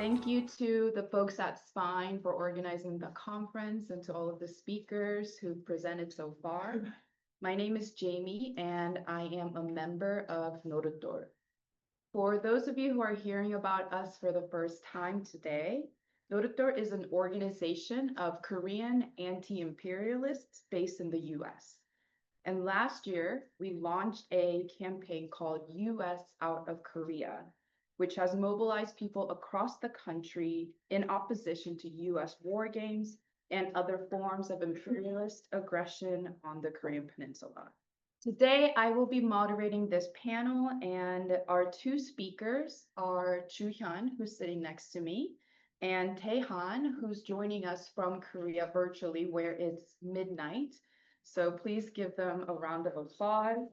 Thank you to the folks at Spine for organizing the conference and to all of the speakers who presented so far. My name is Jamie and I am a member of Norutor. For those of you who are hearing about us for the first time today, Norutor is an organization of Korean anti-imperialists based in the US. And last year, we launched a campaign called US Out of Korea, which has mobilized people across the country in opposition to US war games and other forms of imperialist aggression on the Korean Peninsula. Today, I will be moderating this panel, and our two speakers are Chu Hyun, who's sitting next to me, and Tae Han, who's joining us from Korea virtually, where it's midnight. So please give them a round of applause.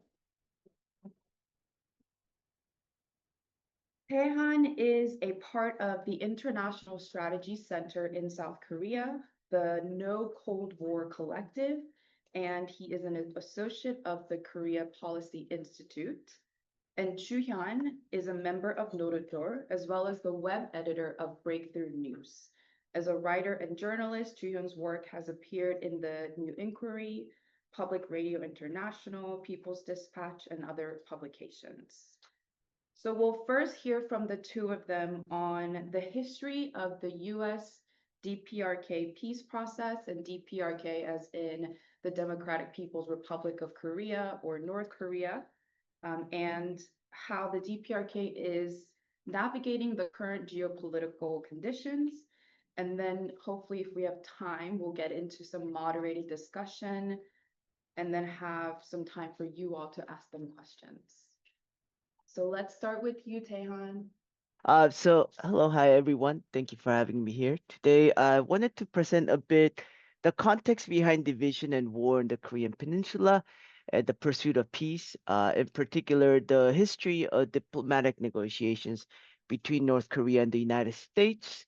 Taehan is a part of the International Strategy Center in South Korea, the No Cold War Collective, and he is an associate of the Korea Policy Institute. And Chu-hyun is a member of Norutor, as well as the web editor of Breakthrough News. As a writer and journalist, Chu-hyun's work has appeared in the New Inquiry, Public Radio International, People's Dispatch, and other publications. So we'll first hear from the two of them on the history of the US DPRK peace process, and DPRK as in the Democratic People's Republic of Korea or North Korea, and how the DPRK is navigating the current geopolitical conditions. And then hopefully, if we have time, we'll get into some moderated discussion and then have some time for you all to ask them questions. So let's start with you, Taehan. Hello, hi everyone. Thank you for having me here. Today, I wanted to present a bit the context behind division and war in the Korean Peninsula and the pursuit of peace, in particular, the history of diplomatic negotiations between North Korea and the United States.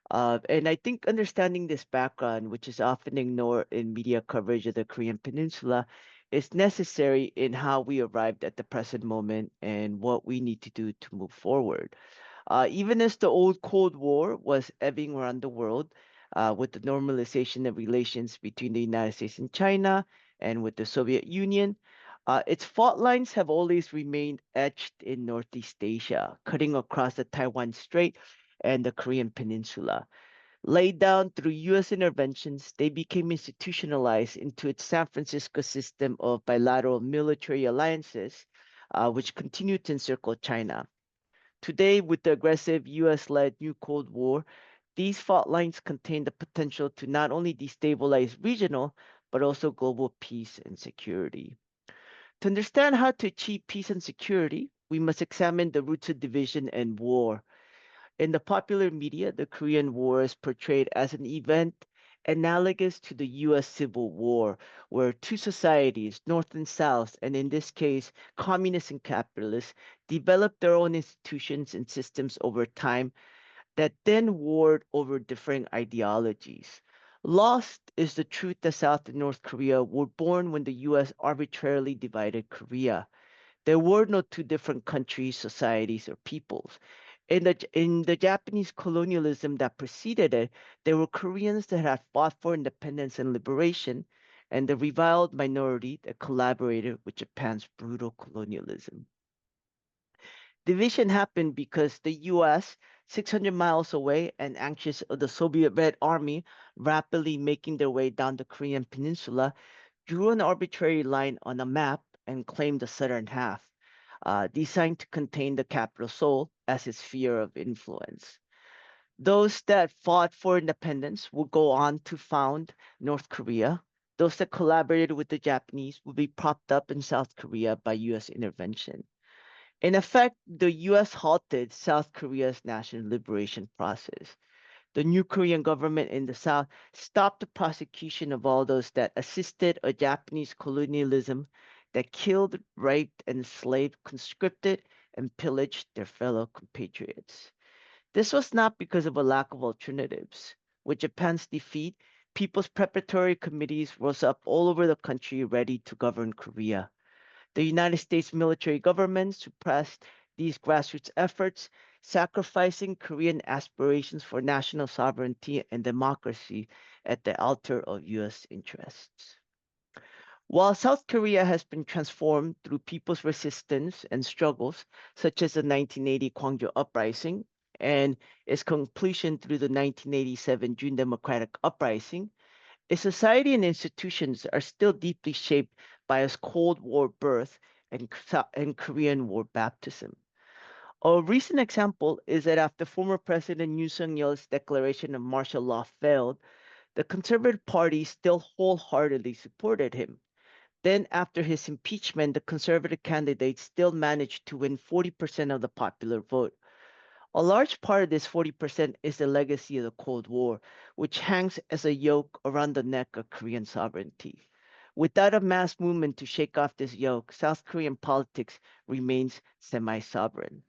And I think understanding this background, which is often ignored in media coverage of the Korean Peninsula, is necessary in how we arrived at the present moment and what we need to do to move forward. Even as the old Cold War was ebbing around the world, with the normalization of relations between the United States and China and with the Soviet Union, its fault lines have always remained etched in Northeast Asia, cutting across the Taiwan Strait and the Korean Peninsula. Laid down through U.S. interventions, they became institutionalized into its San Francisco system of bilateral military alliances, which continue to encircle China. Today, with the aggressive US-led new Cold War, these fault lines contain the potential to not only destabilize regional, but also global peace and security. To understand how to achieve peace and security, we must examine the roots of division and war. In the popular media, the Korean War is portrayed as an event analogous to the US Civil War, where two societies, North and South, and in this case, communists and capitalists, developed their own institutions and systems over time that then warred over differing ideologies. Lost is the truth that South and North Korea were born when the US arbitrarily divided Korea. There were no two different countries, societies, or peoples. In the Japanese colonialism that preceded it, there were Koreans that had fought for independence and liberation, and the reviled minority that collaborated with Japan's brutal colonialism. Division happened because the US, 600 miles away and anxious of the Soviet Red Army rapidly making their way down the Korean peninsula, drew an arbitrary line on a map and claimed the southern half, designed to contain the capital Seoul as its sphere of influence. Those that fought for independence would go on to found North Korea. Those that collaborated with the Japanese would be propped up in South Korea by US intervention. In effect, the US halted South Korea's national liberation process. The new Korean government in the South stopped the prosecution of all those that assisted a Japanese colonialism that killed, raped, enslaved, conscripted, and pillaged their fellow compatriots. This was not because of a lack of alternatives. With Japan's defeat, people's preparatory committees rose up all over the country ready to govern Korea. The United States military government suppressed these grassroots efforts, sacrificing Korean aspirations for national sovereignty and democracy at the altar of U.S. interests. While South Korea has been transformed through people's resistance and struggles, such as the 1980 Gwangju Uprising and its completion through the 1987 June Democratic Uprising, its society and institutions are still deeply shaped by its Cold War birth and Korean War baptism. A recent example is that after former President Yoon Suk-yeol's declaration of martial law failed, the Conservative Party still wholeheartedly supported him. Then, after his impeachment, the Conservative candidate still managed to win 40% of the popular vote. A large part of this 40% is the legacy of the Cold War, which hangs as a yoke around the neck of Korean sovereignty. Without a mass movement to shake off this yoke, South Korean politics remains semi sovereign.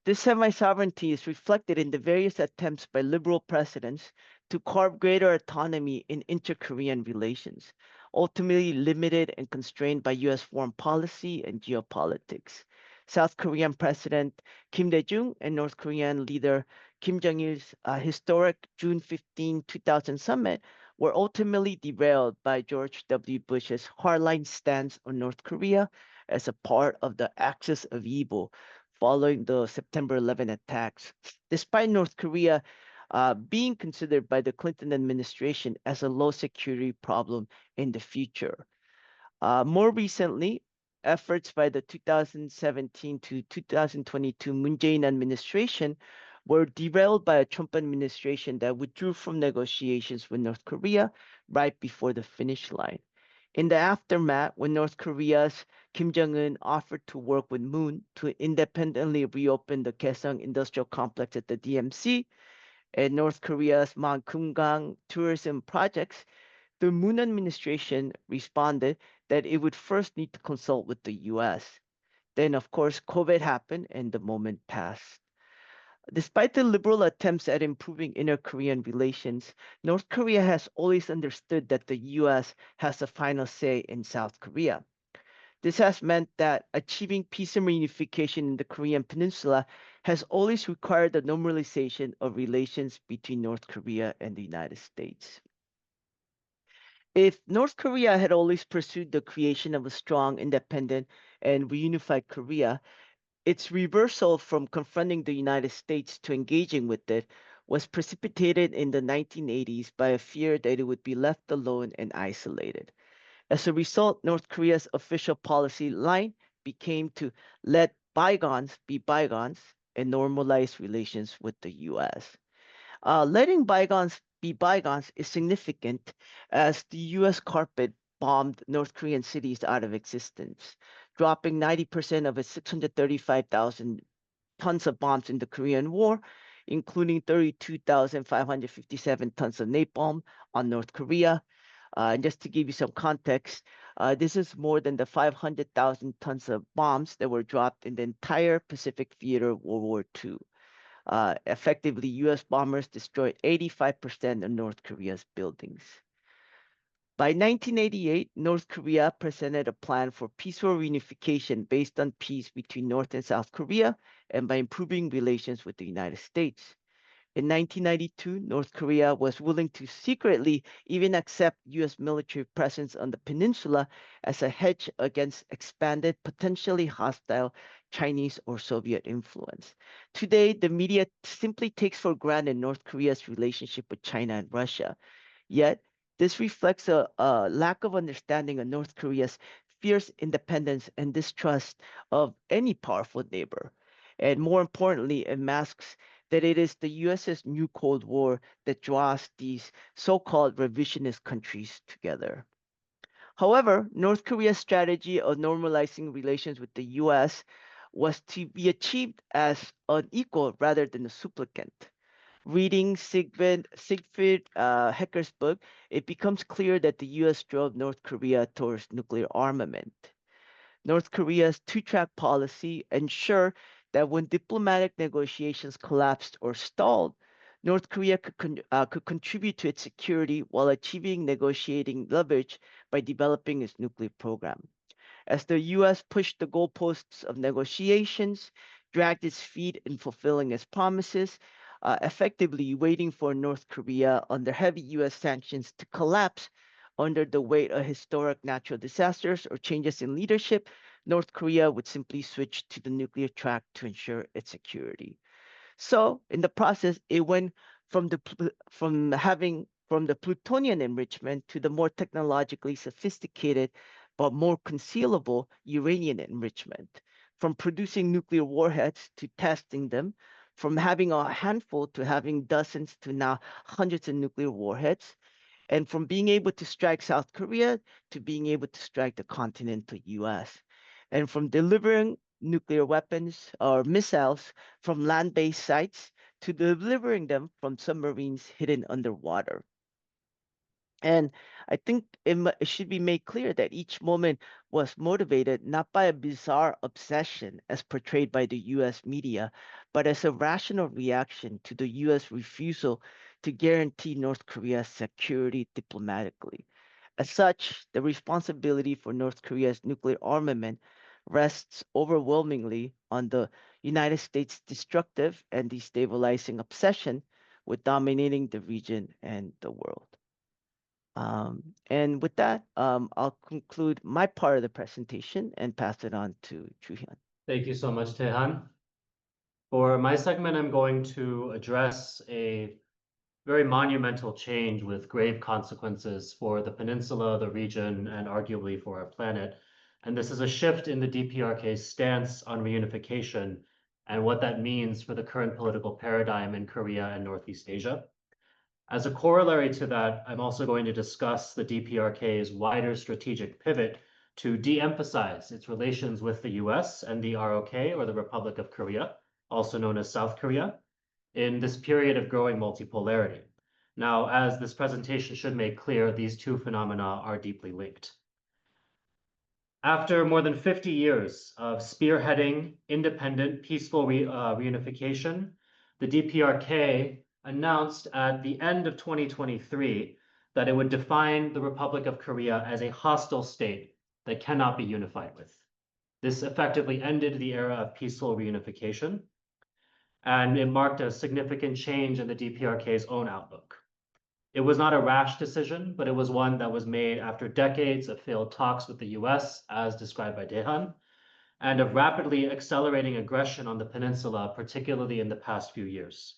This semi-sovereignty is reflected in the various attempts by liberal presidents to carve greater autonomy in inter-Korean relations, ultimately limited and constrained by U.S. foreign policy and geopolitics. South Korean President Kim Dae-jung and North Korean leader Kim Jong-il's historic June 15, 2000 summit were ultimately derailed by George W. Bush's hardline stance on North Korea as a part of the axis of evil following the September 11 attacks, despite North Korea being considered by the Clinton administration as a low security problem in the future. More recently, efforts by the 2017 to 2022 Moon Jae-in administration were derailed by a Trump administration that withdrew from negotiations with North Korea right before the finish line. In the aftermath, when North Korea's Kim Jong-un offered to work with Moon to independently reopen the Kaesong industrial complex at the DMZ and North Korea's Kumgang tourism projects, the Moon administration responded that it would first need to consult with the US. Then, of course, COVID happened and the moment passed. Despite the liberal attempts at improving inter Korean relations, North Korea has always understood that the US has the final say in South Korea. This has meant that achieving peace and reunification in the Korean peninsula has always required the normalization of relations between North Korea and the United States. If North Korea had always pursued the creation of a strong, independent, and reunified Korea, its reversal from confronting the United States to engaging with it was precipitated in the 1980s by a fear that it would be left alone and isolated. As a result, North Korea's official policy line became to let bygones be bygones and normalize relations with the US. Letting bygones be bygones is significant as the US carpet bombed North Korean cities out of existence, dropping 90% of its 635,000 tons of bombs in the Korean War, including 32,557 tons of napalm on North Korea. And just to give you some context, this is more than the 500,000 tons of bombs that were dropped in the entire Pacific Theater of World War II. Effectively, US bombers destroyed 85% of North Korea's buildings. By 1988, North Korea presented a plan for peaceful reunification based on peace between North and South Korea and by improving relations with the United States. In 1992, North Korea was willing to secretly even accept US military presence on the peninsula as a hedge against expanded, potentially hostile Chinese or Soviet influence. Today, the media simply takes for granted North Korea's relationship with China and Russia. Yet, this reflects a lack of understanding of North Korea's fierce independence and distrust of any powerful neighbor. And more importantly, it masks that it is the US's new Cold War that draws these so-called revisionist countries together. However, North Korea's strategy of normalizing relations with the US was to be achieved as an equal rather than a supplicant. Reading Siegfried Hecker's book, it becomes clear that the US drove North Korea towards nuclear armament. North Korea's two-track policy ensured that when diplomatic negotiations collapsed or stalled, North Korea could contribute to its security while achieving negotiating leverage by developing its nuclear program. As the US pushed the goalposts of negotiations, dragged its feet in fulfilling its promises, effectively waiting for North Korea under heavy US sanctions to collapse under the weight of historic natural disasters or changes in leadership. North Korea would simply switch to the nuclear track to ensure its security. So in the process, it went from the plutonium enrichment to the more technologically sophisticated but more concealable uranium enrichment, from producing nuclear warheads to testing them, from having a handful to having dozens to now hundreds of nuclear warheads, and from being able to strike South Korea to being able to strike the continental US, and from delivering nuclear weapons or missiles from land based sites to delivering them from submarines hidden underwater. And I think it should be made clear that each moment was motivated not by a bizarre obsession as portrayed by the US media, but as a rational reaction to the US refusal to guarantee North Korea's security diplomatically. As such, the responsibility for North Korea's nuclear armament rests overwhelmingly on the United States' destructive and destabilizing obsession with dominating the region and the world. And with that, I'll conclude my part of the presentation and pass it on to Juhyun. Thank you so much, Tehan. For my segment, I'm going to address a very monumental change with grave consequences for the peninsula, the region, and arguably for our planet. And this is a shift in the DPRK's stance on reunification and what that means for the current political paradigm in Korea and Northeast Asia. As a corollary to that, I'm also going to discuss the DPRK's wider strategic pivot to de-emphasize its relations with the US and the ROK, or the Republic of Korea, also known as South Korea, in this period of growing multipolarity. Now, as this presentation should make clear, these two phenomena are deeply linked. After more than 50 years of spearheading independent, peaceful reunification, the DPRK announced at the end of 2023 that it would define the Republic of Korea as a hostile state that cannot be unified with. This effectively ended the era of peaceful reunification, and it marked a significant change in the DPRK's own outlook. It was not a rash decision, but it was one that was made after decades of failed talks with the US, as described by Dehan, and of rapidly accelerating aggression on the peninsula, particularly in the past few years.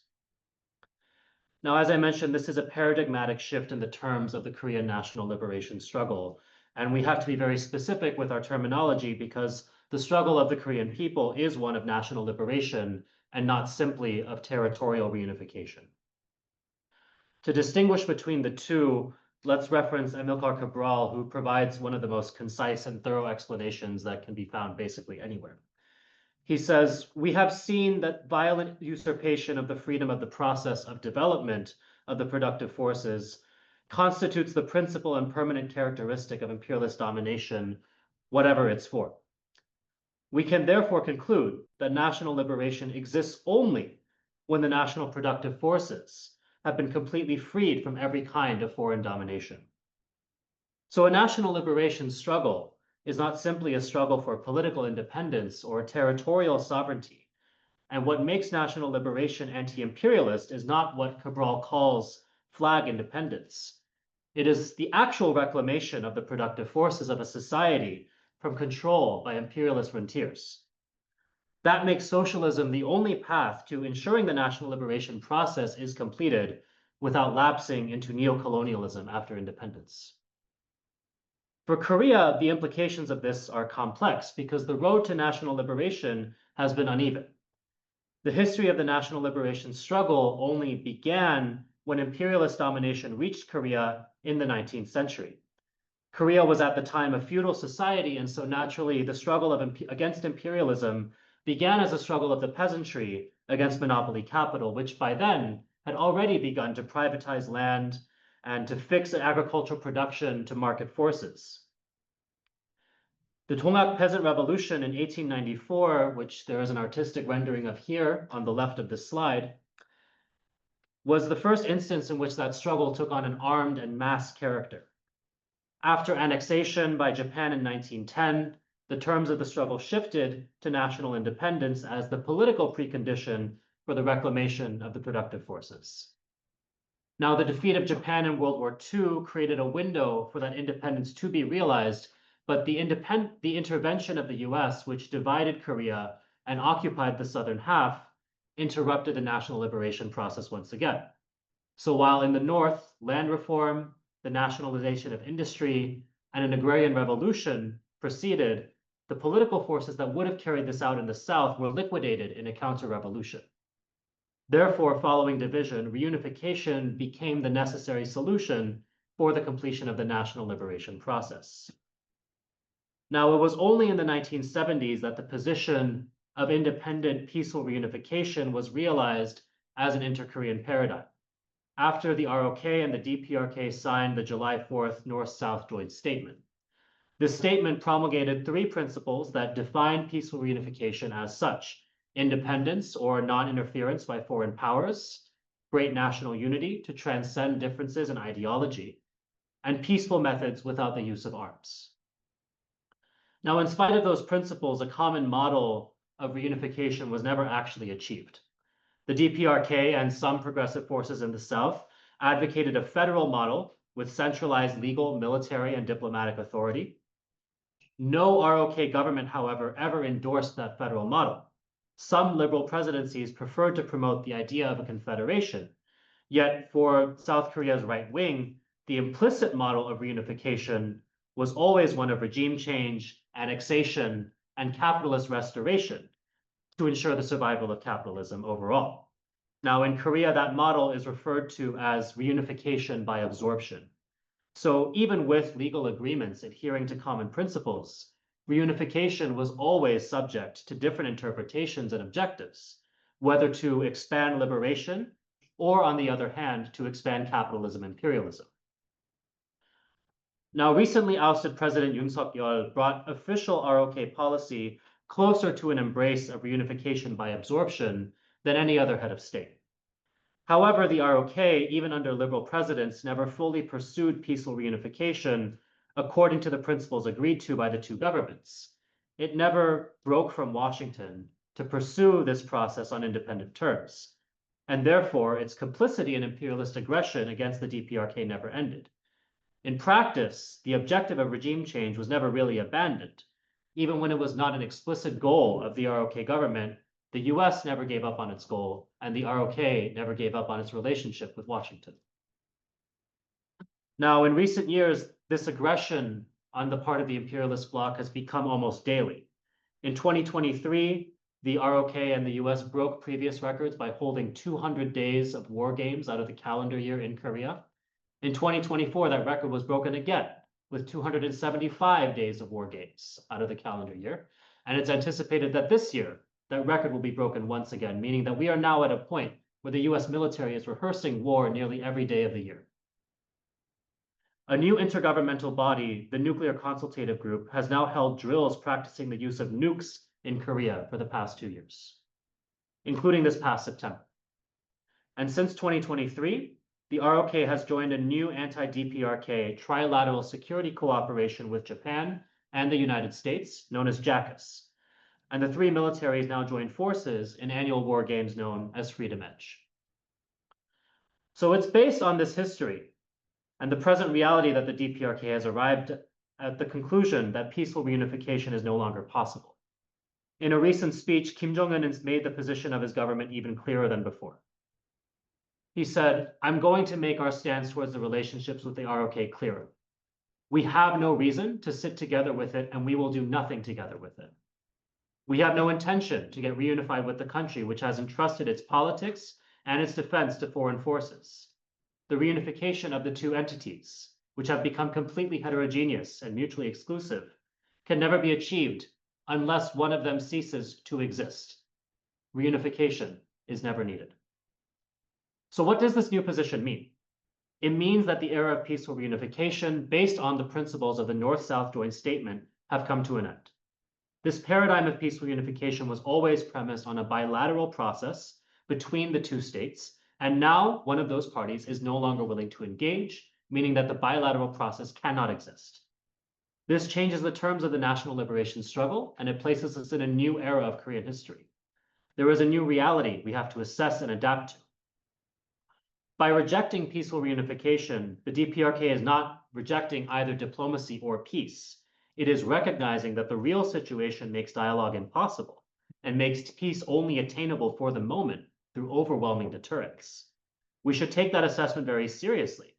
Now, as I mentioned, this is a paradigmatic shift in the terms of the Korean national liberation struggle, and we have to be very specific with our terminology because the struggle of the Korean people is one of national liberation and not simply of territorial reunification. To distinguish between the two, let's reference Amilcar Cabral, who provides one of the most concise and thorough explanations that can be found basically anywhere. He says, "We have seen that violent usurpation of the freedom of the process of development of the productive forces constitutes the principal and permanent characteristic of imperialist domination, whatever its form. We can therefore conclude that national liberation exists only when the national productive forces have been completely freed from every kind of foreign domination." So a national liberation struggle is not simply a struggle for political independence or territorial sovereignty. And what makes national liberation anti-imperialist is not what Cabral calls flag independence. It is the actual reclamation of the productive forces of a society from control by imperialist rentiers. That makes socialism the only path to ensuring the national liberation process is completed without lapsing into neocolonialism after independence. For Korea, the implications of this are complex because the road to national liberation has been uneven. The history of the national liberation struggle only began when imperialist domination reached Korea in the 19th century. Korea was at the time a feudal society, and so naturally the struggle against imperialism began as a struggle of the peasantry against monopoly capital, which by then had already begun to privatize land and to fix agricultural production to market forces. The Donggak Peasant Revolution in 1894, which there is an artistic rendering of here on the left of this slide, was the first instance in which that struggle took on an armed and mass character. After annexation by Japan in 1910, the terms of the struggle shifted to national independence as the political precondition for the reclamation of the productive forces. Now, the defeat of Japan in World War II created a window for that independence to be realized, but the intervention of the US, which divided Korea and occupied the southern half, interrupted the national liberation process once again. So while in the North, land reform, the nationalization of industry, and an agrarian revolution proceeded, the political forces that would have carried this out in the South were liquidated in a counter-revolution. Therefore, following division, reunification became the necessary solution for the completion of the national liberation process. Now, it was only in the 1970s that the position of independent peaceful reunification was realized as an inter-Korean paradigm, after the ROK and the DPRK signed the July 4th North-South Joint Statement. This statement promulgated 3 principles that define peaceful reunification as such: independence or non-interference by foreign powers, great national unity to transcend differences in ideology, and peaceful methods without the use of arms. Now, in spite of those principles, a common model of reunification was never actually achieved. The DPRK and some progressive forces in the South advocated a federal model with centralized legal, military, and diplomatic authority. No ROK government, however, ever endorsed that federal model. Some liberal presidencies preferred to promote the idea of a confederation. Yet for South Korea's right wing, the implicit model of reunification was always one of regime change, annexation, and capitalist restoration to ensure the survival of capitalism overall. Now, in Korea, that model is referred to as reunification by absorption. So even with legal agreements adhering to common principles, reunification was always subject to different interpretations and objectives, whether to expand liberation or, on the other hand, to expand capitalism imperialism. Now, recently ousted President Yoon Suk-yeol brought official ROK policy closer to an embrace of reunification by absorption than any other head of state. However, the ROK, even under liberal presidents, never fully pursued peaceful reunification according to the principles agreed to by the 2 governments. It never broke from Washington to pursue this process on independent terms, and therefore its complicity in imperialist aggression against the DPRK never ended. In practice, the objective of regime change was never really abandoned. Even when it was not an explicit goal of the ROK government, the US never gave up on its goal, and the ROK never gave up on its relationship with Washington. Now, in recent years, this aggression on the part of the imperialist bloc has become almost daily. In 2023, the ROK and the US broke previous records by holding 200 days of war games out of the calendar year in Korea. In 2024, that record was broken again, with 275 days of war games out of the calendar year. And it's anticipated that this year, that record will be broken once again, meaning that we are now at a point where the US military is rehearsing war nearly every day of the year. A new intergovernmental body, the Nuclear Consultative Group, has now held drills practicing the use of nukes in Korea for the past 2 years, including this past September. And since 2023, the ROK has joined a new anti-DPRK trilateral security cooperation with Japan and the United States, known as JACUS. And the 3 militaries now join forces in annual war games known as Freedom Edge. So it's based on this history and the present reality that the DPRK has arrived at the conclusion that peaceful reunification is no longer possible. In a recent speech, Kim Jong-un has made the position of his government even clearer than before. He said, "I'm going to make our stance towards the relationships with the ROK clearer. We have no reason to sit together with it, and we will do nothing together with it. We have no intention to get reunified with the country which has entrusted its politics and its defense to foreign forces. The reunification of the 2 entities, which have become completely heterogeneous and mutually exclusive, can never be achieved unless one of them ceases to exist. Reunification is never needed." So what does this new position mean? It means that the era of peaceful reunification, based on the principles of the North-South Joint Statement, have come to an end. This paradigm of peaceful reunification was always premised on a bilateral process between the 2 states, and now one of those parties is no longer willing to engage, meaning that the bilateral process cannot exist. This changes the terms of the national liberation struggle, and it places us in a new era of Korean history. There is a new reality we have to assess and adapt to. By rejecting peaceful reunification, the DPRK is not rejecting either diplomacy or peace. It is recognizing that the real situation makes dialogue impossible and makes peace only attainable for the moment through overwhelming deterrence. We should take that assessment very seriously.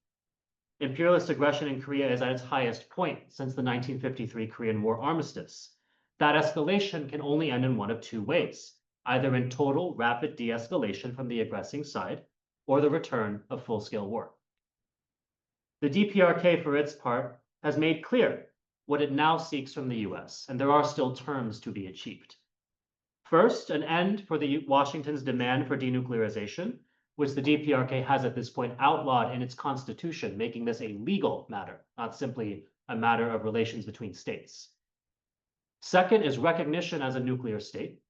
Imperialist aggression in Korea is at its highest point since the 1953 Korean War armistice. That escalation can only end in one of two ways, either in total rapid de-escalation from the aggressing side or the return of full-scale war. The DPRK, for its part, has made clear what it now seeks from the US, and there are still terms to be achieved. First, an end for Washington's demand for denuclearization, which the DPRK has at this point outlawed in its constitution, making this a legal matter, not simply a matter of relations between states. Second is recognition as a nuclear state.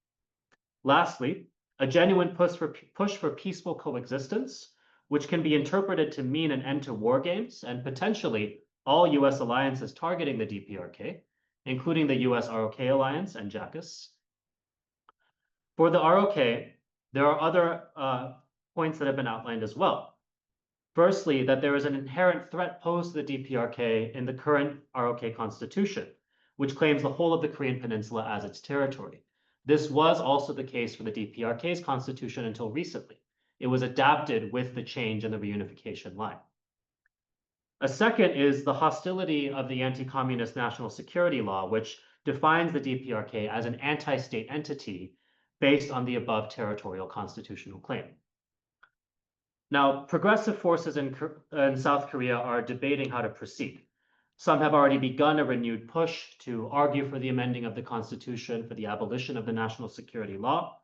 Lastly, a genuine push for peaceful coexistence, which can be interpreted to mean an end to war games and potentially all US alliances targeting the DPRK, including the US ROK alliance and JACUS. For the ROK, there are other points that have been outlined as well. Firstly, that there is an inherent threat posed to the DPRK in the current ROK constitution, which claims the whole of the Korean Peninsula as its territory. This was also the case for the DPRK's constitution until recently. It was adapted with the change in the reunification line. A second is the hostility of the anti-communist national security law, which defines the DPRK as an anti-state entity based on the above territorial constitutional claim. Now, progressive forces in South Korea are debating how to proceed. Some have already begun a renewed push to argue for the amending of the Constitution, for the abolition of the national security law.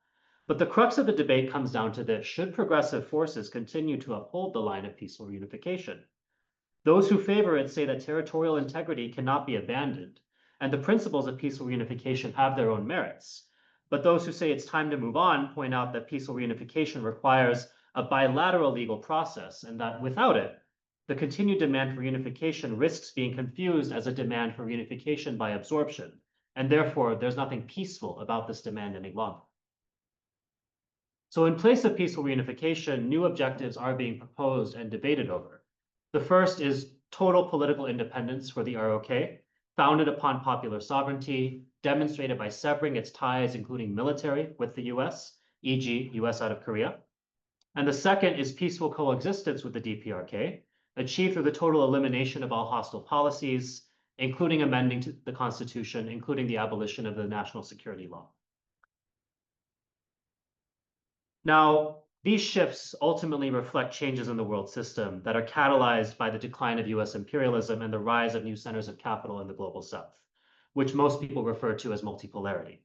But the crux of the debate comes down to this: should progressive forces continue to uphold the line of peaceful reunification? Those who favor it say that territorial integrity cannot be abandoned, and the principles of peaceful reunification have their own merits. But those who say it's time to move on point out that peaceful reunification requires a bilateral legal process, and that without it, the continued demand for reunification risks being confused as a demand for reunification by absorption, and therefore there's nothing peaceful about this demand any longer. So in place of peaceful reunification, new objectives are being proposed and debated over. The first is total political independence for the ROK, founded upon popular sovereignty, demonstrated by severing its ties, including military, with the US, e.g. US out of Korea. And the second is peaceful coexistence with the DPRK, achieved through the total elimination of all hostile policies, including amending the Constitution, including the abolition of the national security law. Now, these shifts ultimately reflect changes in the world system that are catalyzed by the decline of US imperialism and the rise of new centers of capital in the global south, which most people refer to as multipolarity.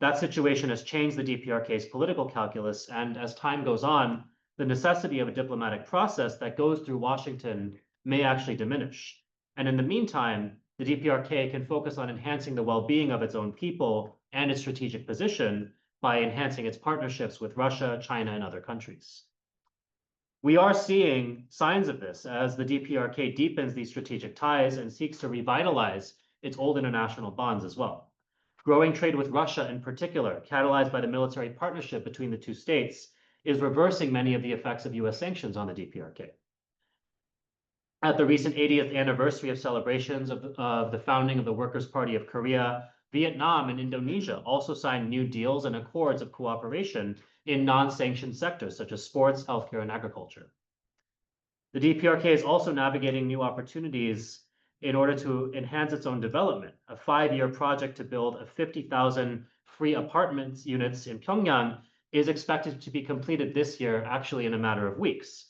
That situation has changed the DPRK's political calculus, and as time goes on, the necessity of a diplomatic process that goes through Washington may actually diminish. And in the meantime, the DPRK can focus on enhancing the well-being of its own people and its strategic position by enhancing its partnerships with Russia, China, and other countries. We are seeing signs of this as the DPRK deepens these strategic ties and seeks to revitalize its old international bonds as well. Growing trade with Russia in particular, catalyzed by the military partnership between the two states, is reversing many of the effects of US sanctions on the DPRK. At the recent 80th anniversary of celebrations of the founding of the Workers' Party of Korea, Vietnam and Indonesia also signed new deals and accords of cooperation in non-sanctioned sectors such as sports, healthcare, and agriculture. The DPRK is also navigating new opportunities in order to enhance its own development. A 5-year project to build a 50,000 free apartment units in Pyongyang is expected to be completed this year, actually in a matter of weeks.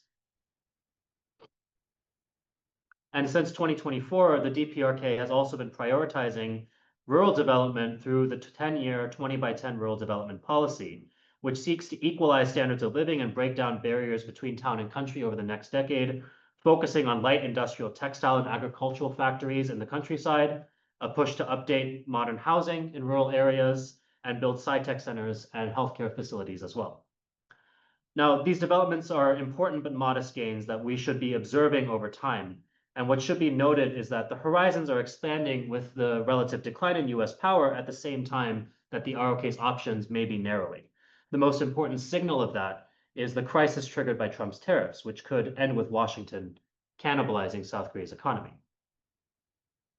And since 2024, the DPRK has also been prioritizing rural development through the 10-year 20 by 10 rural development policy, which seeks to equalize standards of living and break down barriers between town and country over the next decade, focusing on light industrial, textile, and agricultural factories in the countryside, a push to update modern housing in rural areas, and build sci-tech centers and healthcare facilities as well. Now, these developments are important but modest gains that we should be observing over time. And what should be noted is that the horizons are expanding with the relative decline in US power at the same time that the ROK's options may be narrowing. The most important signal of that is the crisis triggered by Trump's tariffs, which could end with Washington cannibalizing South Korea's economy.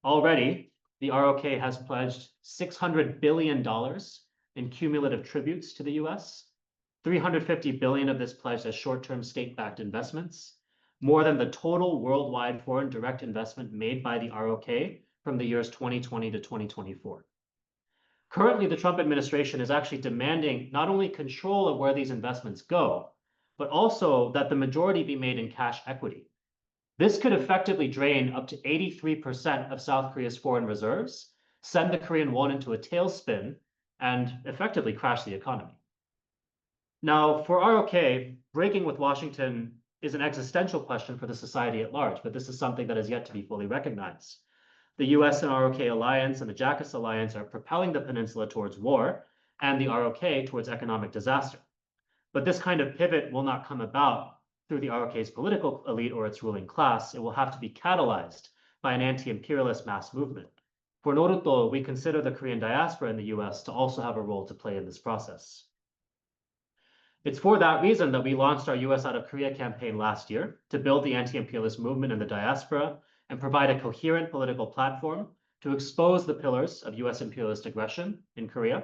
Already, the ROK has pledged $600 billion in cumulative tributes to the US, 350 billion of this pledged as short-term state-backed investments, more than the total worldwide foreign direct investment made by the ROK from the years 2020 to 2024. Currently, the Trump administration is actually demanding not only control of where these investments go, but also that the majority be made in cash equity. This could effectively drain up to 83% of South Korea's foreign reserves, send the Korean won into a tailspin, and effectively crash the economy. Now, for ROK, breaking with Washington is an existential question for the society at large, but this is something that is yet to be fully recognized. The US and ROK alliance and the JACUS alliance are propelling the peninsula towards war and the ROK towards economic disaster. But this kind of pivot will not come about through the ROK's political elite or its ruling class. It will have to be catalyzed by an anti-imperialist mass movement. For Noruto, we consider the Korean diaspora in the US to also have a role to play in this process. It's for that reason that we launched our US Out of Korea campaign last year to build the anti-imperialist movement in the diaspora and provide a coherent political platform to expose the pillars of US imperialist aggression in Korea.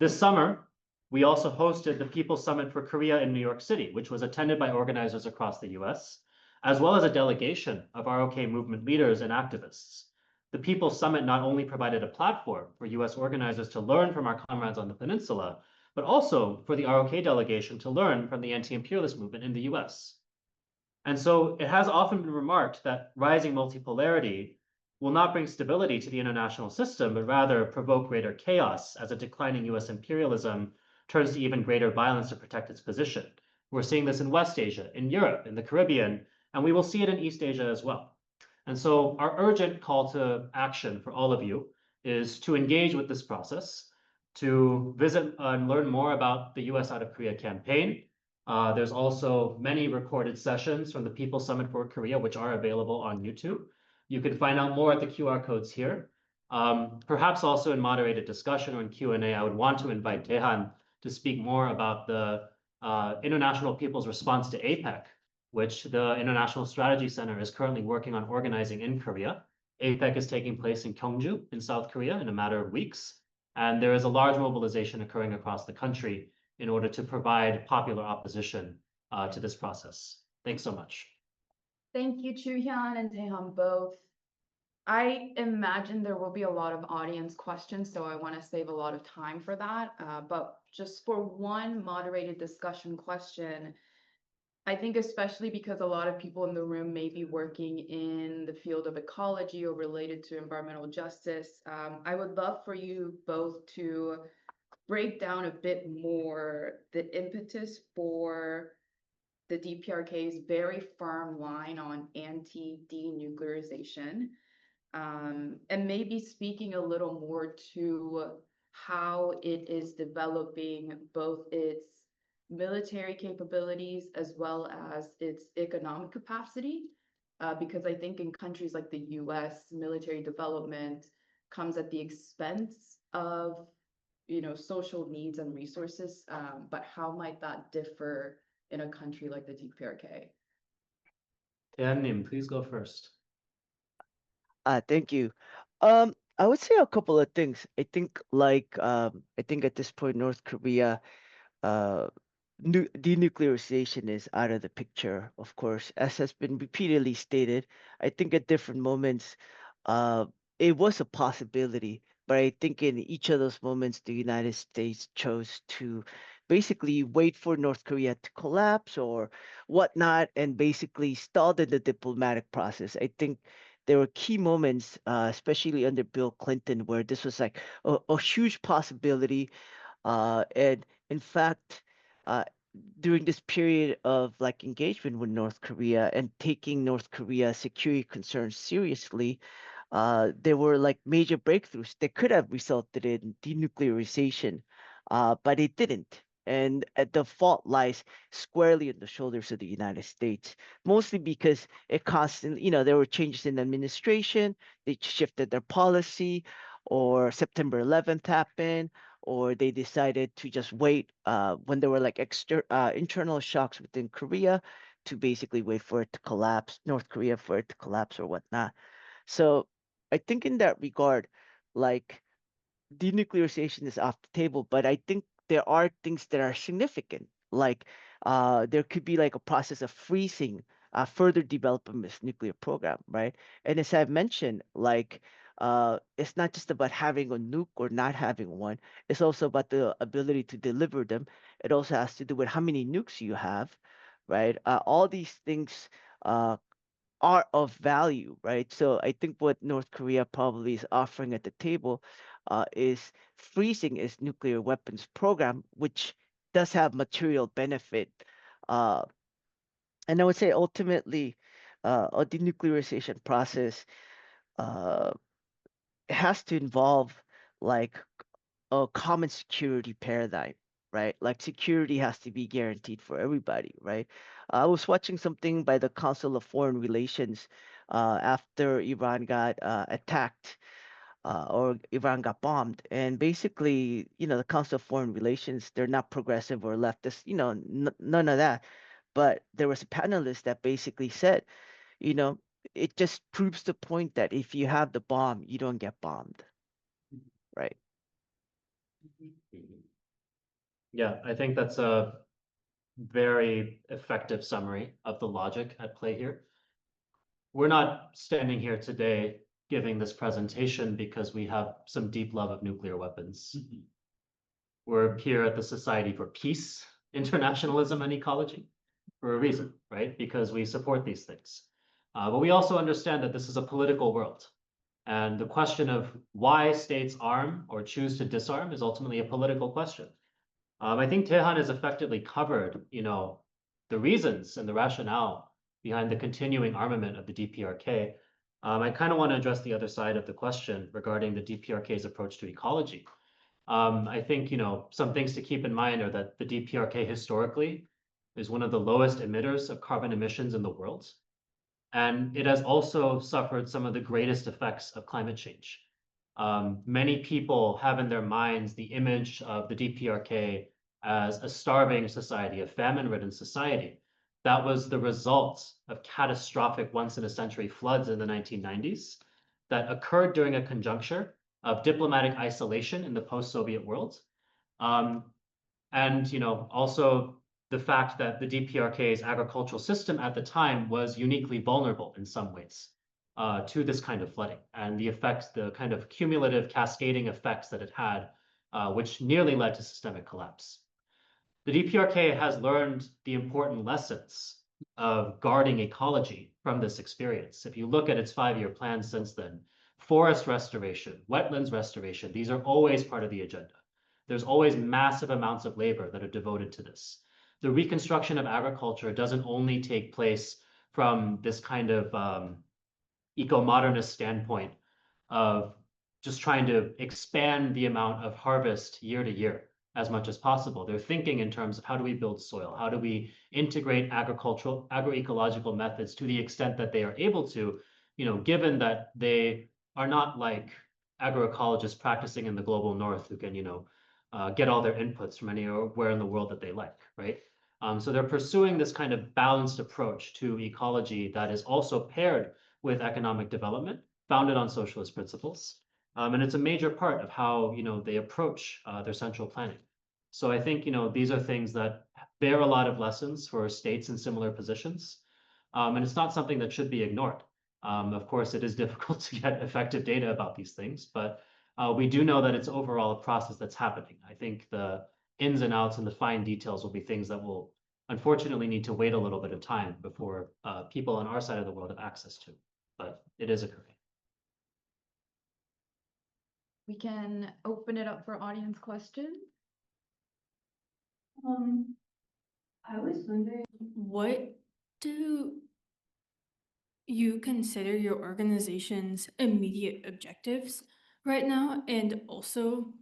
This summer, we also hosted the People's Summit for Korea in New York City, which was attended by organizers across the US, as well as a delegation of ROK movement leaders and activists. The People's Summit not only provided a platform for US organizers to learn from our comrades on the peninsula, but also for the ROK delegation to learn from the anti-imperialist movement in the US. And so it has often been remarked that rising multipolarity will not bring stability to the international system, but rather provoke greater chaos as a declining US imperialism turns to even greater violence to protect its position. We're seeing this in West Asia, in Europe, in the Caribbean, and we will see it in East Asia as well. And so our urgent call to action for all of you is to engage with this process, to visit and learn more about the US Out of Korea campaign. There's also many recorded sessions from the People's Summit for Korea, which are available on YouTube. You can find out more at the QR codes here. Perhaps also in moderated discussion or in Q&A, I would want to invite Daehan to speak more about the international people's response to APEC, which the International Strategy Center is currently working on organizing in Korea. APEC is taking place in Gyeongju in South Korea in a matter of weeks. And there is a large mobilization occurring across the country in order to provide popular opposition to this process. Thanks so much. Thank you, Chu-hyun and Taehan both. I imagine there will be a lot of audience questions, so I want to save a lot of time for that. But just for one moderated discussion question, I think especially because a lot of people in the room may be working in the field of ecology or related to environmental justice, I would love for you both to break down a bit more the impetus for the DPRK's very firm line on anti-denuclearization, and maybe speaking a little more to how it is developing both its military capabilities as well as its economic capacity, because I think in countries like the US, military development comes at the expense of social needs and resources, but how might that differ in a country like the DPRK? Daehan-nim, please go first. Thank you. I would say a couple of things. I think at this point, North Korea, uh, denuclearization is out of the picture, of course, as has been repeatedly stated. I think at different moments, uh, it was a possibility, but I think in each of those moments, the United States chose to basically wait for North Korea to collapse or whatnot, and basically stalled in the diplomatic process. I think there were key moments, especially under Bill Clinton, where this was like a huge possibility. And in fact, uh, during this period of like engagement with North Korea and taking North Korea's security concerns seriously, there were like major breakthroughs that could have resulted in denuclearization, but it didn't. And the fault lies squarely on the shoulders of the United States, mostly because it constantly, there were changes in administration, they shifted their policy, or September 11th happened, or they decided to just wait when there were like internal shocks within Korea to basically wait for it to collapse, North Korea for it to collapse or whatnot. So I think in that regard, like denuclearization is off the table, but I think there are things that are significant. Like there could be like a process of freezing further development of this nuclear program, right? And as I've mentioned, like it's not just about having a nuke or not having one. It's also about the ability to deliver them. It also has to do with how many nukes you have, right? All these things uh, are of value, right? So I think what North Korea probably is offering at the table is freezing its nuclear weapons program, which does have material benefit. Uh, and I would say ultimately, a denuclearization process uh, has to involve like a common security paradigm, right? Like security has to be guaranteed for everybody, right? I was watching something by the Council of Foreign Relations after Iran got attacked or Iran got bombed, and basically, the Council of Foreign Relations, they're not progressive or leftist, none of that. But there was a panelist that basically said, you know, it just proves the point that if you have the bomb, you don't get bombed, right? Yeah, I think that's a very effective summary of the logic at play here. We're not standing here today giving this presentation because we have some deep love of nuclear weapons. We're here at the Society for Peace, Internationalism, and Ecology for a reason, right? Because we support these things. But we also understand that this is a political world. And the question of why states arm or choose to disarm is ultimately a political question. I think Tehan has effectively covered, the reasons and the rationale behind the continuing armament of the DPRK. I kind of want to address the other side of the question regarding the DPRK's approach to ecology. I think, some things to keep in mind are that the DPRK historically is one of the lowest emitters of carbon emissions in the world. And it has also suffered some of the greatest effects of climate change. Many people have in their minds the image of the DPRK as a starving society, a famine-ridden society. That was the result of catastrophic once-in-a-century floods in the 1990s that occurred during a conjuncture of diplomatic isolation in the post-Soviet world. Um, and also the fact that the DPRK's agricultural system at the time was uniquely vulnerable in some ways to this kind of flooding and the effects, the kind of cumulative cascading effects that it had, which nearly led to systemic collapse. The DPRK has learned the important lessons of guarding ecology from this experience. If you look at its 5-year plan since then, forest restoration, wetlands restoration, these are always part of the agenda. There's always massive amounts of labor that are devoted to this. The reconstruction of agriculture doesn't only take place from this kind of eco-modernist standpoint of just trying to expand the amount of harvest year to year as much as possible. They're thinking in terms of how do we build soil? How do we integrate agroecological methods to the extent that they are able to, given that they are not like agroecologists practicing in the global north who can, get all their inputs from anywhere in the world that they like, right? So they're pursuing this kind of balanced approach to ecology that is also paired with economic development founded on socialist principles. And it's a major part of how, they approach their central planning. So I think, these are things that bear a lot of lessons for states in similar positions. And it's not something that should be ignored. Of course, it is difficult to get effective data about these things, but we do know that it's overall a process that's happening. I think the ins and outs and the fine details will be things that will unfortunately need to wait a little bit of time before people on our side of the world have access to, but it is occurring. We can open it up for audience questions. I was wondering, what do you consider your organization's immediate objectives right now? And also,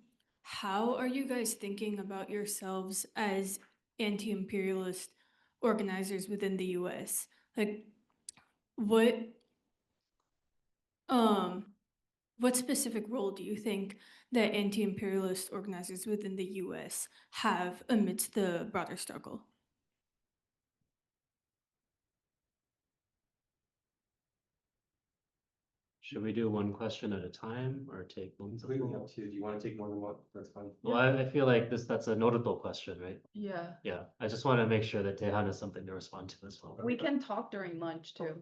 how are you guys thinking about yourselves as anti-imperialist organizers within the US? Like, what um what specific role do you think that anti-imperialist organizers within the US have amidst the broader struggle? Should we do one question at a time or take one? Completely up to you. Do you want to take more than one? That's fine. Well, I feel like that's a notable question, right? Yeah, Yeah, I just want to make sure that Tehan has something to respond to as well. we can talk during lunch too.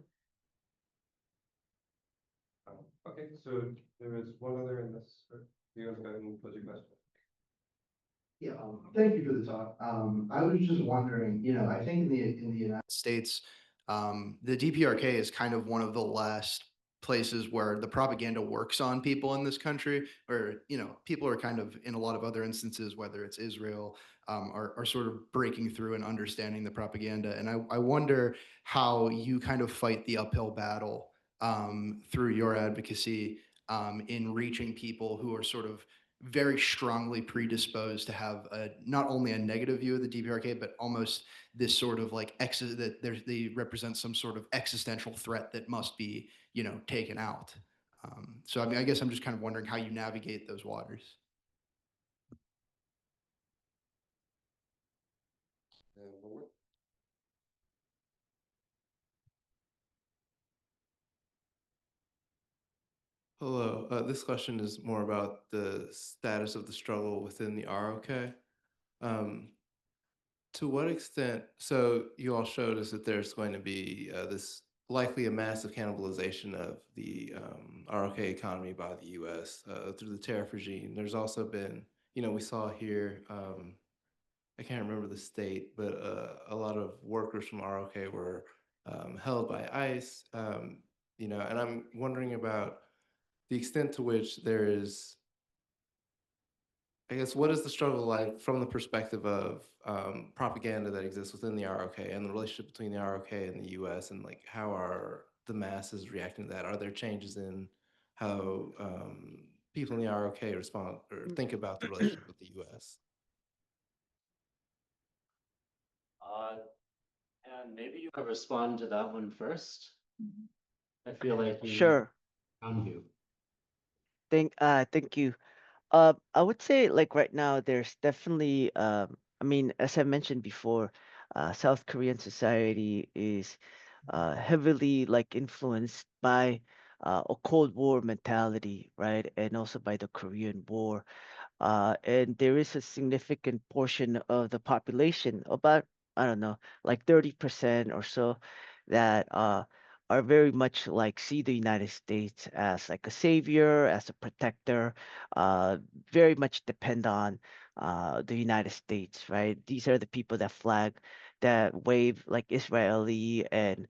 Okay, so there is one other in this. You guys go ahead and pose your question. Yeah, thank you for the talk. I was just wondering, I think in the United States, the DPRK is kind of one of the last places where the propaganda works on people in this country, where, people are kind of in a lot of other instances, whether it's Israel, are sort of breaking through and understanding the propaganda. And I wonder how you kind of fight the uphill battle through your advocacy in reaching people who are sort of very strongly predisposed to have not only a negative view of the DPRK, but almost this sort of like that they represent some sort of existential threat that must be, taken out. So I mean, I guess I'm just kind of wondering how you navigate those waters. Hello, this question is more about the status of the struggle within the ROK. To what extent, so you all showed us that there's going to be this likely a massive cannibalization of the ROK economy by the US through the tariff regime. There's also been, we saw here, I can't remember the state, but a lot of workers from ROK were held by ICE, and I'm wondering about the extent to which there is, I guess, what is the struggle like from the perspective of propaganda that exists within the ROK and the relationship between the ROK and the US, and like how are the masses reacting to that? Are there changes in how people in the ROK respond or think about the relationship with the US? And maybe you could respond to that one first. I feel like you Sure. found you. Thank you. I would say like right now there's definitely I mean, as I mentioned before, South Korean society is heavily like influenced by a Cold War mentality, right? And also by the Korean War. And there is a significant portion of the population, about, I don't know, like 30% or so, that are very much like see the United States as like a savior, as a protector, uh, very much depend on the United States, right? These are the people that that wave like Israeli and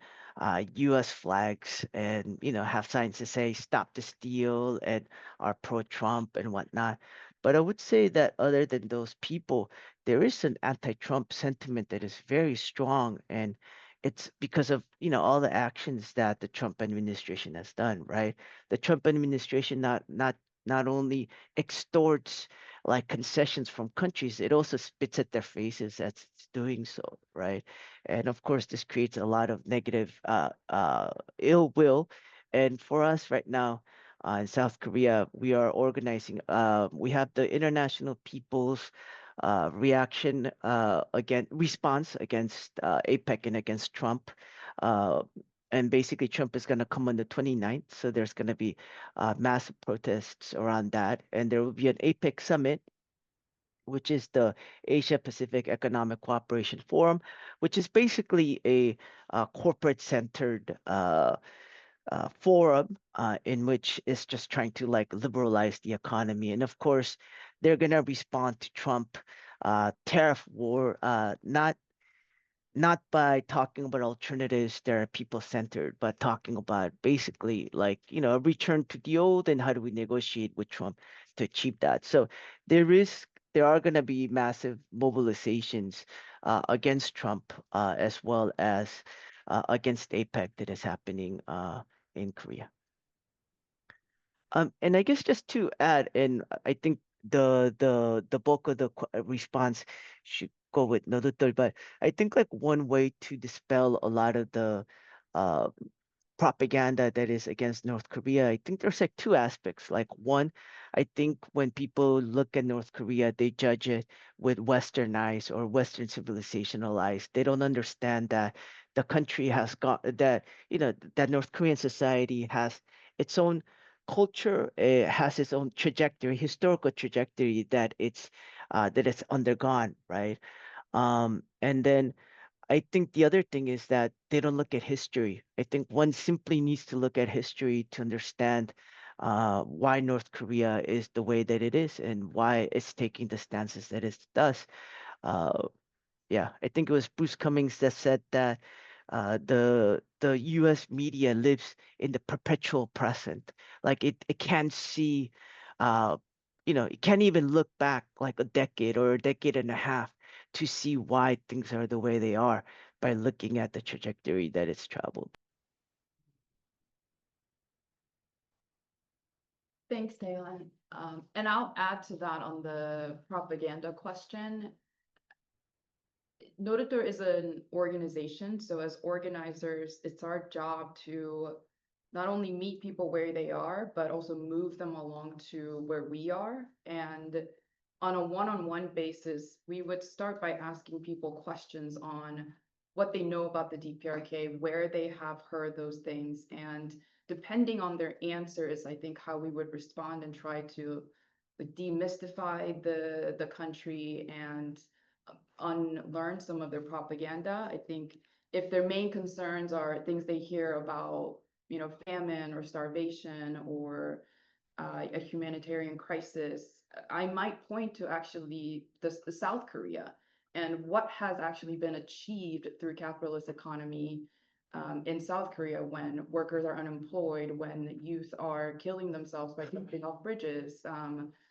US flags and, have signs to say, stop the steal and are pro-Trump and whatnot. But I would say that other than those people, there is an anti-Trump sentiment that is very strong, and it's because of, all the actions that the Trump administration has done, right? The Trump administration not only extorts like concessions from countries, it also spits at their faces as it's doing so, right? And of course, this creates a lot of negative ill will. And for us right now, in South Korea, we are organizing. We have the International People's Reaction response against APEC and against Trump. Uh, and basically, Trump is going to come on the 29th. So there's going to be massive protests around that. And there will be an APEC summit, which is the Asia Pacific Economic Cooperation Forum, which is basically a corporate centered forum in which is just trying to like liberalize the economy. And of course, they're gonna respond to Trump tariff war, not by talking about alternatives that are people centered, but talking about basically like, a return to the old and how do we negotiate with Trump to achieve that. So there are going to be massive mobilizations against Trump as well as against APEC that is happening in Korea. And I guess just to add, and I think the bulk of the response should go with Nodotor. But I think like one way to dispel a lot of the uh propaganda that is against North Korea, I think there's like two aspects. Like one, I think when people look at North Korea, they judge it with Western eyes or Western civilizational eyes. They don't understand that the country has got that, that North Korean society has its own culture, it has its own trajectory, historical trajectory that it's undergone, right? And then I think the other thing is that they don't look at history. I think one simply needs to look at history to understand why North Korea is the way that it is and why it's taking the stances that it does. Uh, yeah, I think it was Bruce Cummings that said that the U.S. media lives in the perpetual present. Like it can't see, uh, it can't even look back like a decade or a decade and a half to see why things are the way they are by looking at the trajectory that it's traveled. Thanks, Taylor. And I'll add to that on the propaganda question. Notator is an organization, so as organizers, it's our job to not only meet people where they are, but also move them along to where we are. And on a one-on-one basis, we would start by asking people questions on what they know about the DPRK, where they have heard those things, and depending on their answers, I think how we would respond and try to like, demystify the country and unlearn some of their propaganda. I think if their main concerns are things they hear about, famine or starvation or a humanitarian crisis, I might point to actually the South Korea and what has actually been achieved through capitalist economy in South Korea when workers are unemployed, when youth are killing themselves by jumping off bridges,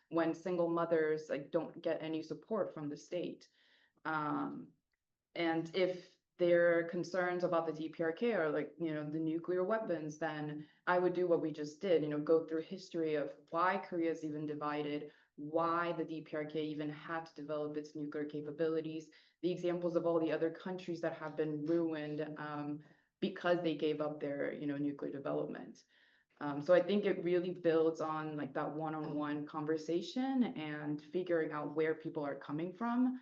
when single mothers like don't get any support from the state. And if their concerns about the DPRK are like, the nuclear weapons, then I would do what we just did, go through history of why Korea is even divided, why the DPRK even had to develop its nuclear capabilities, the examples of all the other countries that have been ruined because they gave up their, nuclear development. So I think it really builds on like that one-on-one conversation and figuring out where people are coming from.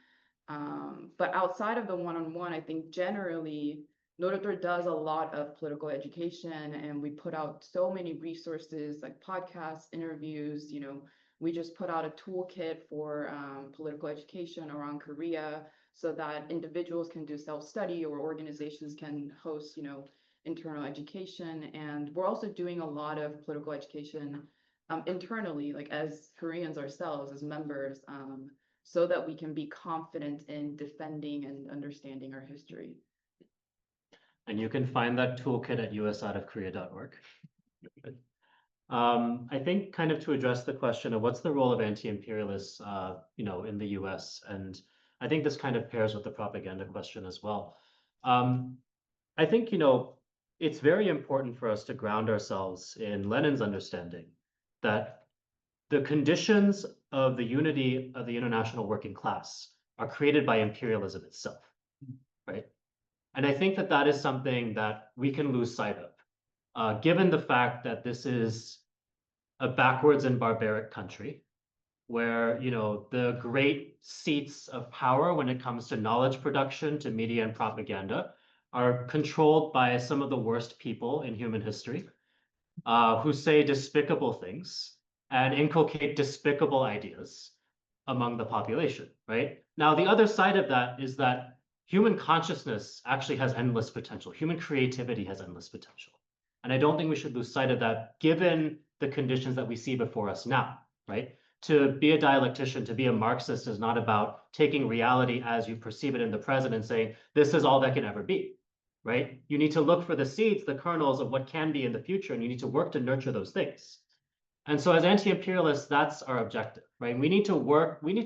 But outside of the one-on-one, I think generally Notator does a lot of political education and we put out so many resources like podcasts, interviews, we just put out a toolkit for political education around Korea so that individuals can do self-study or organizations can host, internal education. And we're also doing a lot of political education internally, like as Koreans ourselves, as members, so that we can be confident in defending and understanding our history. And you can find that toolkit at usoutofkorea.org. I think kind of to address the question of what's the role of anti-imperialists, in the US, and I think this kind of pairs with the propaganda question as well. I think, it's very important for us to ground ourselves in Lenin's understanding that the conditions of the unity of the international working class are created by imperialism itself, right? And I think that that is something that we can lose sight of, given the fact that this is a backwards and barbaric country where, the great seats of power when it comes to knowledge production, to media and propaganda are controlled by some of the worst people in human history, who say despicable things and inculcate despicable ideas among the population, right? Now, the other side of that is that human consciousness actually has endless potential. Human creativity has endless potential. And I don't think we should lose sight of that given the conditions that we see before us now, right? To be a dialectician, to be a Marxist is not about taking reality as you perceive it in the present and saying, this is all that can ever be, right? You need to look for the seeds, the kernels of what can be in the future, and you need to work to nurture those things. And so as anti-imperialists, that's our objective, right? We need to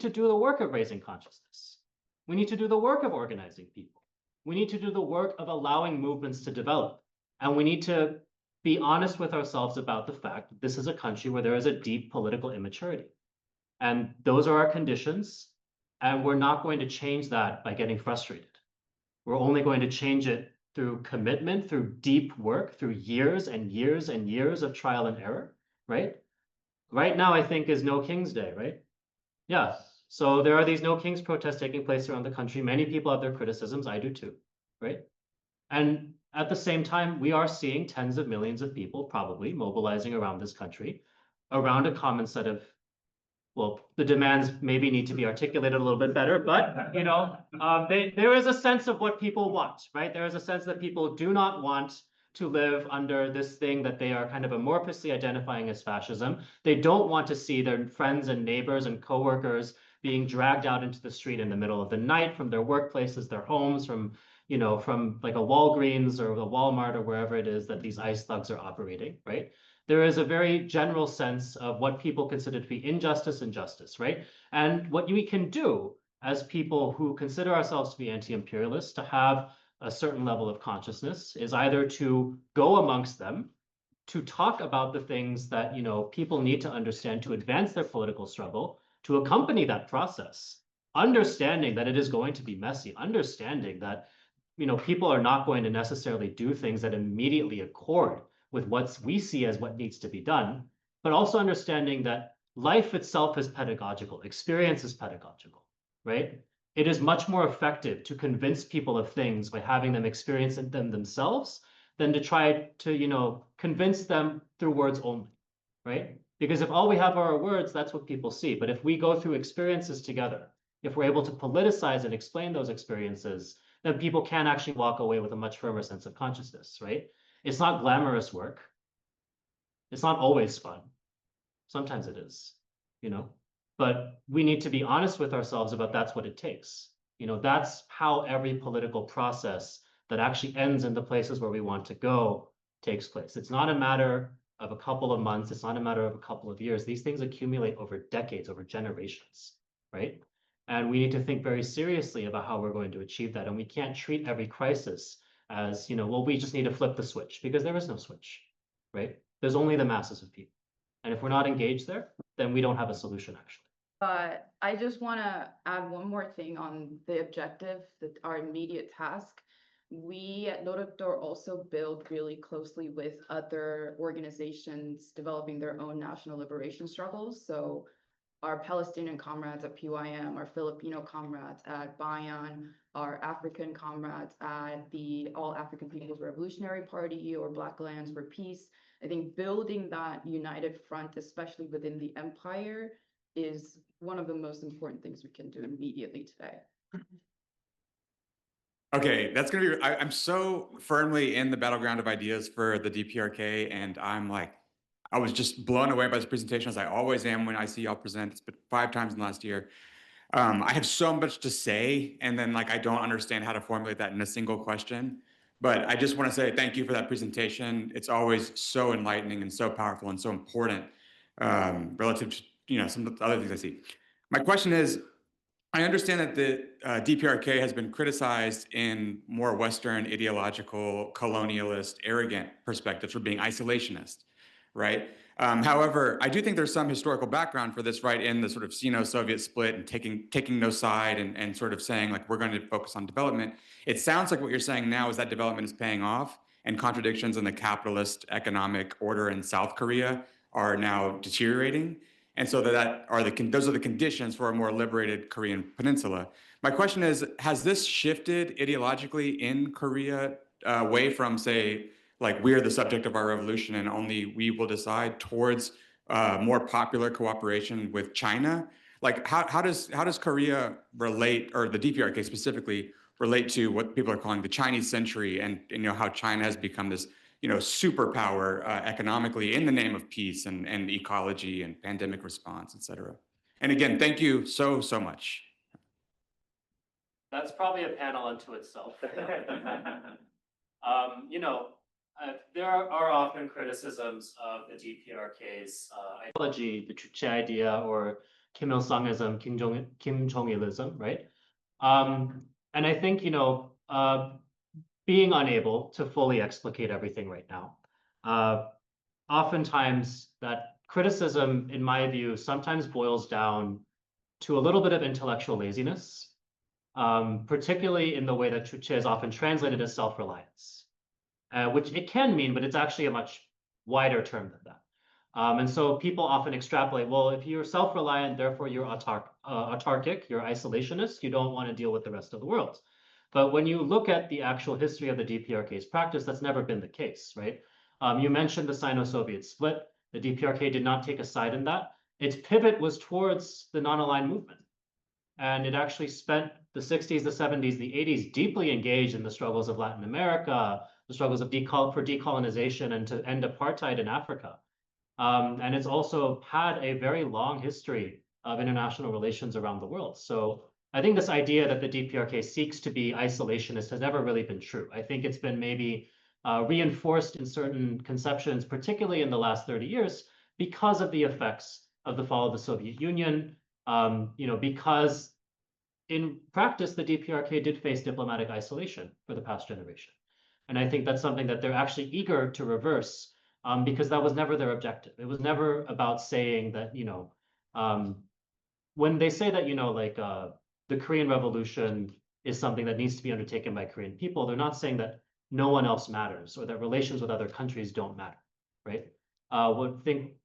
do the work of raising consciousness. We need to do the work of organizing people. We need to do the work of allowing movements to develop. And we need to be honest with ourselves about the fact that this is a country where there is a deep political immaturity. And those are our conditions. And we're not going to change that by getting frustrated. We're only going to change it through commitment, through deep work, through years and years and years of trial and error, right? Right now, I think, is No King's Day, right? Yeah. So there are these No Kings protests taking place around the country. Many people have their criticisms. I do too, right? And at the same time, we are seeing tens of millions of people probably mobilizing around this country around a common set of, well, the demands maybe need to be articulated a little bit better, but there is a sense of what people want, right? There is a sense that people do not want to live under this thing that they are kind of amorphously identifying as fascism. They don't want to see their friends and neighbors and coworkers being dragged out into the street in the middle of the night from their workplaces, their homes, from like a Walgreens or a Walmart or wherever it is that these ICE thugs are operating, right? There is a very general sense of what people consider to be injustice and justice, right? And what we can do as people who consider ourselves to be anti-imperialists, to have a certain level of consciousness, is either to go amongst them, to talk about the things that people need to understand to advance their political struggle, to accompany that process, understanding that it is going to be messy, understanding that people are not going to necessarily do things that immediately accord with what we see as what needs to be done, but also understanding that life itself is pedagogical, experience is pedagogical, right? It is much more effective to convince people of things by having them experience them themselves than to try to, convince them through words only, right? Because if all we have are our words, that's what people see. But if we go through experiences together, if we're able to politicize and explain those experiences, then people can actually walk away with a much firmer sense of consciousness, right? It's not glamorous work. It's not always fun. Sometimes it is, but we need to be honest with ourselves about that's what it takes. That's how every political process that actually ends in the places where we want to go takes place. It's not a matter of a couple of months. It's not a matter of a couple of years. These things accumulate over decades, over generations, right? And we need to think very seriously about how we're going to achieve that. And we can't treat every crisis as, well, we just need to flip the switch, because there is no switch, right? There's only the masses of people. And if we're not engaged there, then we don't have a solution, actually. But I just want to add one more thing on the objective, our immediate task. We at Norodor also build really closely with other organizations developing their own national liberation struggles. So our Palestinian comrades at PYM, our Filipino comrades at Bayan, our African comrades at the All African People's Revolutionary Party or Black Alliance for Peace. I think building that united front, especially within the empire, is one of the most important things we can do immediately today. Okay, that's gonna be, I'm so firmly in the battleground of ideas for the DPRK, and I was just blown away by this presentation, as I always am when I see y'all present. It's been 5 times in the last year. I have so much to say, and then I don't understand how to formulate that in a single question. But I just want to say thank you for that presentation. It's always so enlightening and so powerful and so important relative to some of the other things I see. My question is, I understand that the DPRK has been criticized in more Western ideological, colonialist, arrogant perspectives for being isolationist, right? However, I do think there's some historical background for this, right, in the sort of Sino-Soviet split and taking no side and sort of saying we're going to focus on development. It sounds like what you're saying now is that development is paying off, and contradictions in the capitalist economic order in South Korea are now deteriorating. And so those are the conditions for a more liberated Korean peninsula. My question is, has this shifted ideologically in Korea away from, say, we're the subject of our revolution and only we will decide, towards more popular cooperation with China? How does Korea relate, or the DPRK specifically, relate to what people are calling the Chinese century, and how China has become this superpower economically in the name of peace and ecology and pandemic response, et cetera? And again, thank you so much. That's probably a panel unto itself. There are often criticisms of the DPRK's ideology, the Juche idea, or Kim Il-sungism, Kim Jong-ilism, right? And I think, being unable to fully explicate everything right now, oftentimes that criticism, in my view, sometimes boils down to a little bit of intellectual laziness, particularly in the way that Chuche is often translated as self-reliance, which it can mean, but it's actually a much wider term than that. And so people often extrapolate, well, if you're self-reliant, therefore you're autarkic, you're isolationist, you don't want to deal with the rest of the world. But when you look at the actual history of the DPRK's practice, that's never been the case, right? You mentioned the Sino-Soviet split. The DPRK did not take a side in that. Its pivot was towards the non-aligned movement. And it actually spent the 60s, the 70s, the 80s deeply engaged in the struggles of Latin America, the struggles of for decolonization and to end apartheid in Africa. And it's also had a very long history of international relations around the world. So I think this idea that the DPRK seeks to be isolationist has never really been true. I think it's been maybe reinforced in certain conceptions, particularly in the last 30 years, because of the effects of the fall of the Soviet Union, because in practice, the DPRK did face diplomatic isolation for the past generation. And I think that's something that they're actually eager to reverse, because that was never their objective. It was never about saying that, when they say that, the Korean Revolution is something that needs to be undertaken by Korean people, they're not saying that no one else matters or that relations with other countries don't matter, right?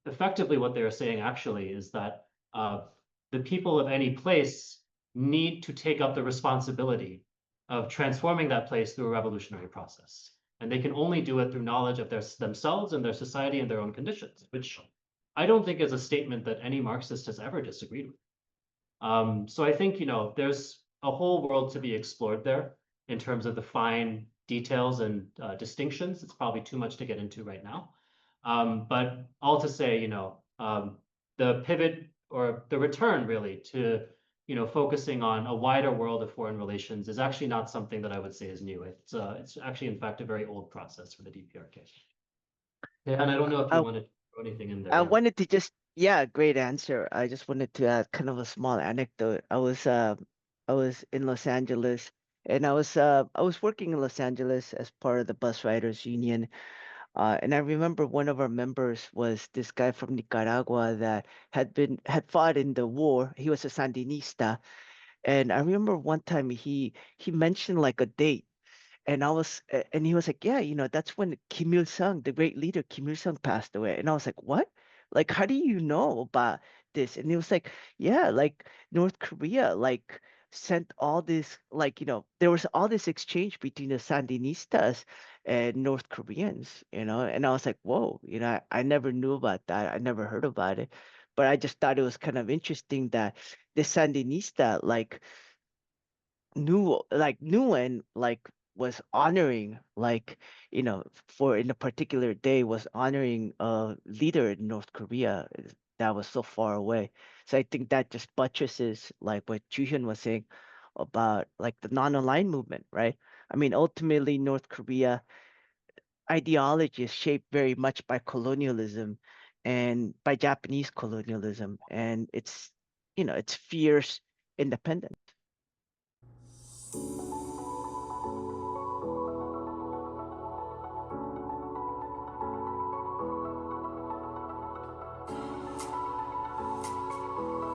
Effectively what they're saying actually is that the people of any place need to take up the responsibility of transforming that place through a revolutionary process. And they can only do it through knowledge of themselves and their society and their own conditions, which I don't think is a statement that any Marxist has ever disagreed with. So I think, there's a whole world to be explored there in terms of the fine details and distinctions. It's probably too much to get into right now. But all to say, the pivot or the return really to, focusing on a wider world of foreign relations is actually not something that I would say is new. It's actually, in fact, a very old process for the DPRK. Yeah, and I don't know if you want to throw anything in there. I Yeah. wanted to great answer. I just wanted to add kind of a small anecdote. I was in Los Angeles, and I was working in Los Angeles as part of the bus riders union. And I remember one of our members was this guy from Nicaragua that had fought in the war. He was a Sandinista, and I remember one time he mentioned like a date, and and he was like, yeah, that's when Kim Il Sung, the great leader Kim Il Sung, passed away. And I was like, what? Like, how do you know about this? And he was like, yeah, like North Korea, like sent all this, like, there was all this exchange between the Sandinistas and North Koreans, and I was like, whoa, I never knew about that. I never heard about it. But I just thought it was kind of interesting that the Sandinista, like, knew and like was honoring, like, for in a particular day was honoring a leader in North Korea that was so far away. So I think that just buttresses like what Juhyun was saying about like the non-aligned movement, right? I mean, ultimately North Korea ideology is shaped very much by colonialism and by Japanese colonialism, and it's fierce independence.